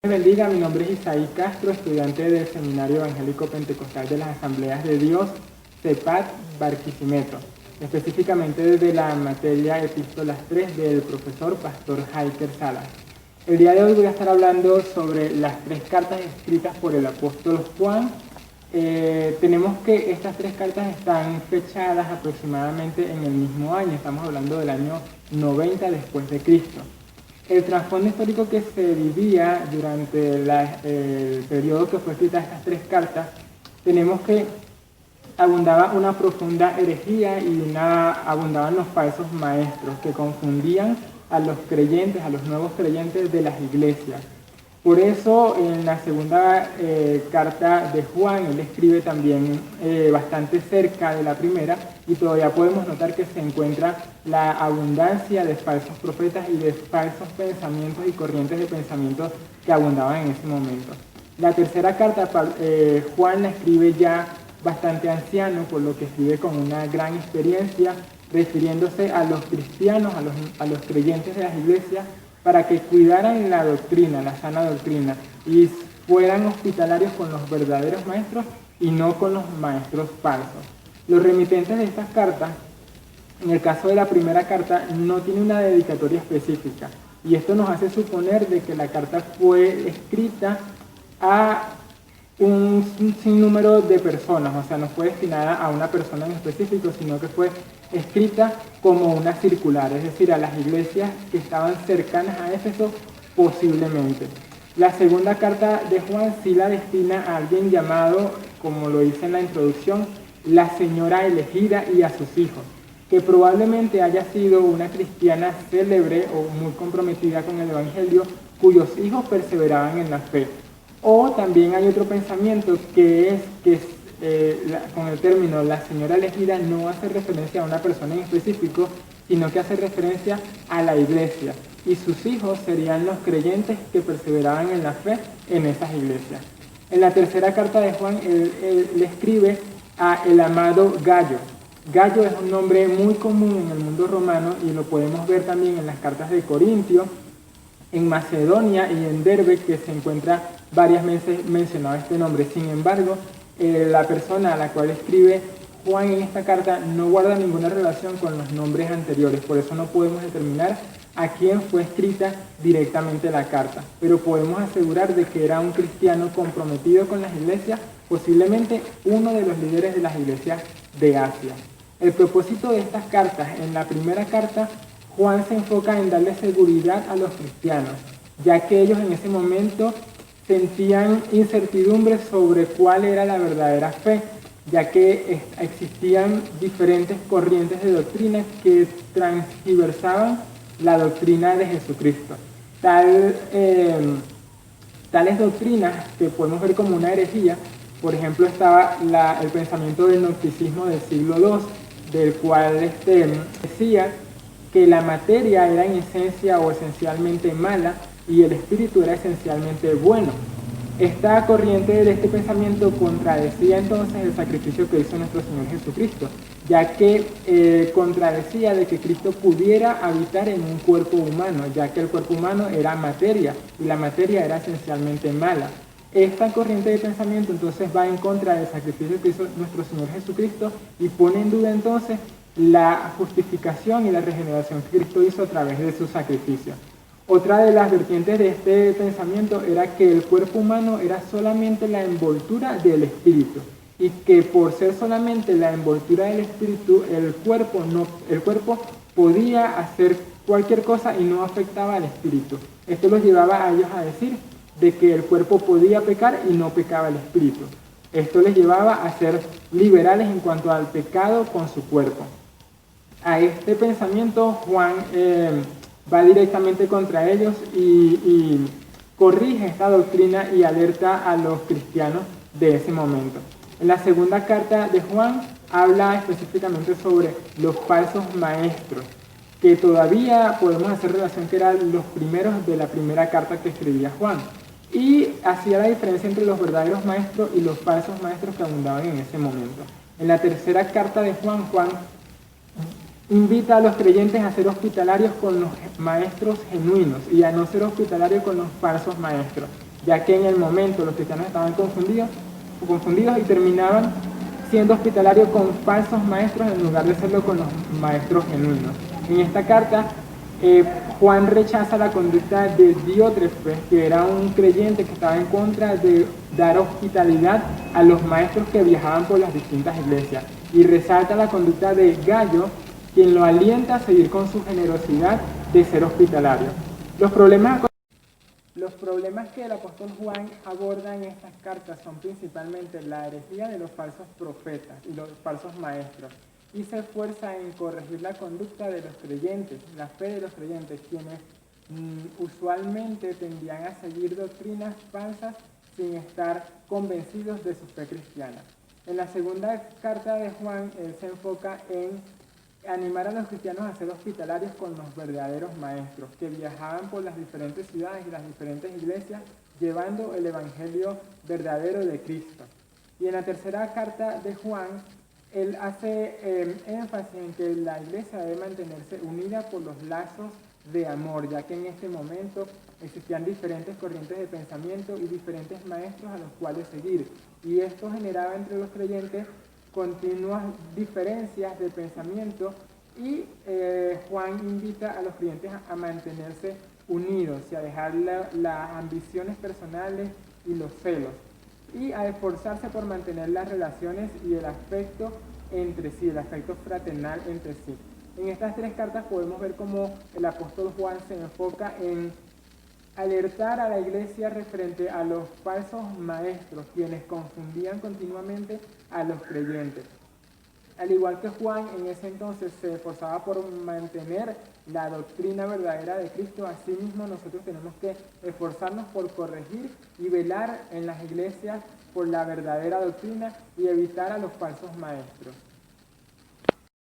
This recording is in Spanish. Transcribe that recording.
Bendiga, mi nombre es Isaí Castro, estudiante del Seminario Evangélico Pentecostal de las Asambleas de Dios, CEPAT, Barquisimeto, específicamente de la materia Epístolas 3 del profesor Pastor Jaiker Salas. El día de hoy voy a estar hablando sobre las tres cartas escritas por el apóstol Juan. Tenemos que estas tres cartas están fechadas aproximadamente en el mismo año, estamos hablando del año 90 después de Cristo. El trasfondo histórico que se vivía durante el periodo que fue escrita estas tres cartas, tenemos que abundaba una profunda herejía y abundaban los falsos maestros que confundían a los creyentes, a los nuevos creyentes de las iglesias. Por eso en la segunda carta de Juan, él escribe también bastante cerca de la primera, y todavía podemos notar que se encuentra la abundancia de falsos profetas y de falsos pensamientos y corrientes de pensamientos que abundaban en ese momento. La tercera carta, Juan la escribe ya bastante anciano, por lo que escribe con una gran experiencia, refiriéndose a los cristianos, a los creyentes de las iglesias, para que cuidaran la doctrina, la sana doctrina, y fueran hospitalarios con los verdaderos maestros y no con los maestros falsos. Los remitentes de estas cartas, en el caso de la primera carta, no tiene una dedicatoria específica, y esto nos hace suponer de que la carta fue escrita a un sinnúmero de personas, o sea, no fue destinada a una persona en específico, sino que fue escrita como una circular, es decir, a las iglesias que estaban cercanas a Éfeso posiblemente. La segunda carta de Juan sí la destina a alguien llamado, como lo dice en la introducción, la señora elegida y a sus hijos, que probablemente haya sido una cristiana célebre o muy comprometida con el evangelio, cuyos hijos perseveraban en la fe. O también hay otro pensamiento que es que con el término la señora elegida no hace referencia a una persona en específico, sino que hace referencia a la iglesia, y sus hijos serían los creyentes que perseveraban en la fe en esas iglesias. En la tercera carta de Juan, él le escribe a el amado Gallo. Gallo es un nombre muy común en el mundo romano y lo podemos ver también en las cartas de Corintio, en Macedonia y en Derbe, que se encuentra varias veces mencionado este nombre. Sin embargo, la persona a la cual escribe Juan en esta carta no guarda ninguna relación con los nombres anteriores, por eso no podemos determinar a quién fue escrita directamente la carta, pero podemos asegurar de que era un cristiano comprometido con las iglesias, posiblemente uno de los líderes de las iglesias de Asia. El propósito de estas cartas, en la primera carta, Juan se enfoca en darle seguridad a los cristianos, ya que ellos en ese momento sentían incertidumbre sobre cuál era la verdadera fe, ya que existían diferentes corrientes de doctrina que transgiversaban la doctrina de Jesucristo. Tales doctrinas que podemos ver como una herejía, por ejemplo, estaba el pensamiento del gnosticismo del siglo II, del cual decía que la materia era en esencia o esencialmente mala y el espíritu era esencialmente bueno. Esta corriente de este pensamiento contradecía entonces el sacrificio que hizo nuestro Señor Jesucristo, ya que contradecía de que Cristo pudiera habitar en un cuerpo humano, ya que el cuerpo humano era materia y la materia era esencialmente mala. Esta corriente de pensamiento entonces va en contra del sacrificio que hizo nuestro Señor Jesucristo y pone en duda entonces la justificación y la regeneración que Cristo hizo a través de su sacrificio. Otra de las vertientes de este pensamiento era que el cuerpo humano era solamente la envoltura del espíritu, y que por ser solamente la envoltura del espíritu, el cuerpo podía hacer cualquier cosa y no afectaba al espíritu. Esto los llevaba a ellos a decir de que el cuerpo podía pecar y no pecaba el espíritu. Esto les llevaba a ser liberales en cuanto al pecado con su cuerpo. A este pensamiento Juan va directamente contra ellos y corrige esta doctrina y alerta a los cristianos de ese momento. En la segunda carta de Juan habla específicamente sobre los falsos maestros, que todavía podemos hacer relación que eran los primeros de la primera carta que escribía Juan, y hacía la diferencia entre los verdaderos maestros y los falsos maestros que abundaban en ese momento. En la tercera carta de Juan invita a los creyentes a ser hospitalarios con los maestros genuinos y a no ser hospitalarios con los falsos maestros. ya que en el momento los cristianos estaban confundidos y terminaban siendo hospitalarios con falsos maestros en lugar de serlo con los maestros genuinos. En esta carta, Juan rechaza la conducta de Diótrefes, que era un creyente que estaba en contra de dar hospitalidad a los maestros que viajaban por las distintas iglesias, y resalta la conducta de Gallo, quien lo alienta a seguir con su generosidad de ser hospitalario. Los problemas que el apóstol Juan aborda en estas cartas son principalmente la herejía de los falsos profetas y los falsos maestros, y se esfuerza en corregir la conducta de los creyentes, la fe de los creyentes, quienes usualmente tendían a seguir doctrinas falsas sin estar convencidos de su fe cristiana. En la segunda carta de Juan, él se enfoca en animar a los cristianos a ser hospitalarios con los verdaderos maestros, que viajaban por las diferentes ciudades y las diferentes iglesias, llevando el evangelio verdadero de Cristo. Y en la tercera carta de Juan, él hace énfasis en que la iglesia debe mantenerse unida por los lazos de amor, ya que en este momento existían diferentes corrientes de pensamiento y diferentes maestros a los cuales seguir, y esto generaba entre los creyentes continuas diferencias de pensamiento, y Juan invita a los creyentes a mantenerse unidos y a dejar las ambiciones personales y los celos, y a esforzarse por mantener las relaciones y el afecto entre sí, el afecto fraternal entre sí. En estas tres cartas podemos ver cómo el apóstol Juan se enfoca en alertar a la iglesia referente a los falsos maestros, quienes confundían continuamente a los creyentes. Al igual que Juan en ese entonces se esforzaba por mantener la doctrina verdadera de Cristo, asimismo nosotros tenemos que esforzarnos por corregir y velar en las iglesias por la verdadera doctrina y evitar a los falsos maestros.